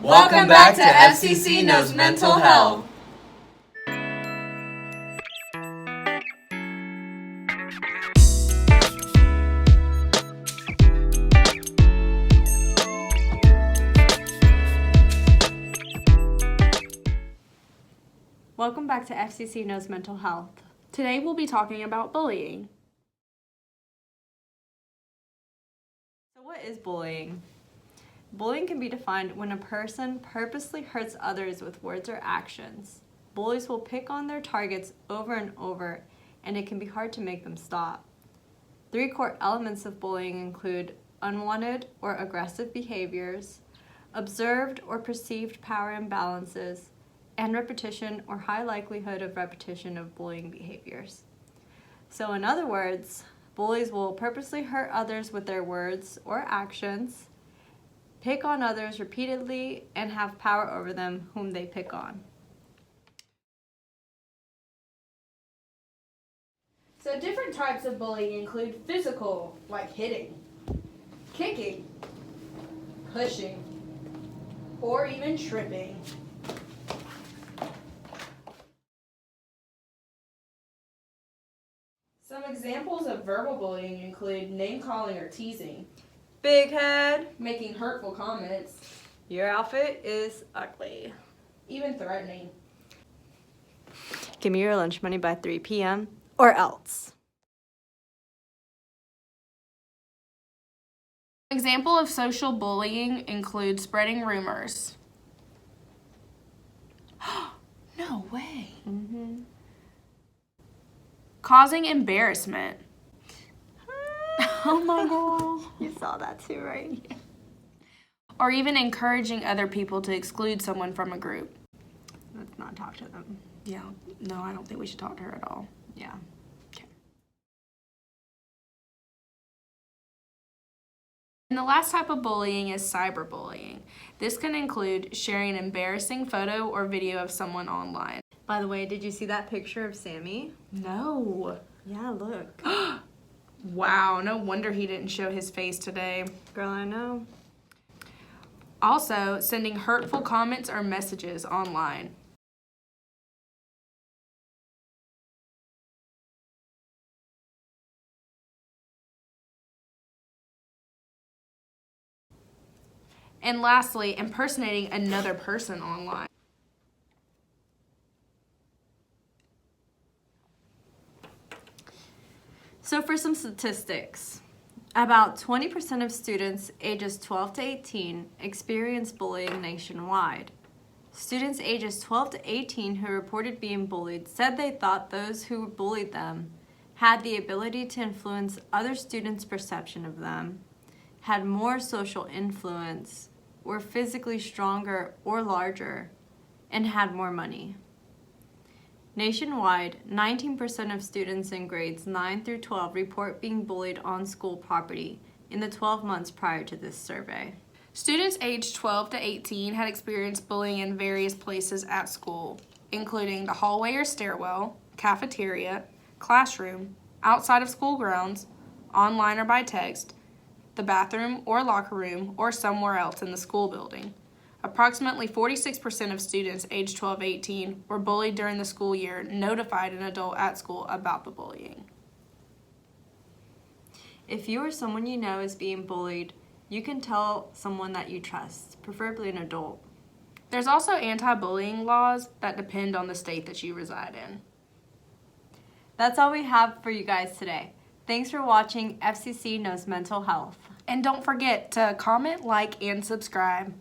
Welcome back to FCC Knows Mental Health. Welcome back to FCC Knows Mental Health. Today we'll be talking about bullying. So what is bullying? Bullying can be defined when a person purposely hurts others with words or actions. Bullies will pick on their targets over and over, and it can be hard to make them stop. 3 core elements of bullying include unwanted or aggressive behaviors, observed or perceived power imbalances, and repetition or high likelihood of repetition of bullying behaviors. So in other words, bullies will purposely hurt others with their words or actions, pick on others repeatedly, and have power over them whom they pick on. So different types of bullying include physical, like hitting, kicking, pushing, or even tripping. Some examples of verbal bullying include name-calling or teasing, Big head, making hurtful comments, your outfit is ugly, even threatening. give me your lunch money by 3 p.m. or else. Example of social bullying includes spreading rumors. No way. Causing embarrassment. Oh my god, you saw that too, right? Yeah. Or even encouraging other people to exclude someone from a group. Let's not talk to them. Yeah, no, I don't think we should talk to her at all. Yeah. Okay. And the last type of bullying is cyberbullying. This can include sharing an embarrassing photo or video of someone online. By the way, did you see that picture of Sammy? No. Yeah, look. Wow, no wonder he didn't show his face today. Girl, I know. Also, sending hurtful comments or messages online. And lastly, impersonating another person online. So for some statistics, about 20% of students ages 12 to 18 experience bullying nationwide. Students ages 12 to 18 who reported being bullied said they thought those who bullied them had the ability to influence other students' perception of them, had more social influence, were physically stronger or larger, and had more money. Nationwide, 19% of students in grades 9 through 12 report being bullied on school property in the 12 months prior to this survey. Students aged 12 to 18 had experienced bullying in various places at school, including the hallway or stairwell, cafeteria, classroom, outside of school grounds, online or by text, the bathroom or locker room, or somewhere else in the school building. Approximately 46% of students aged 12 to 18 were bullied during the school year, notified an adult at school about the bullying. If you or someone you know is being bullied, you can tell someone that you trust, preferably an adult. There's also anti-bullying laws that depend on the state that you reside in. That's all we have for you guys today. Thanks for watching FCC Knows Mental Health. And don't forget to comment, like, and subscribe.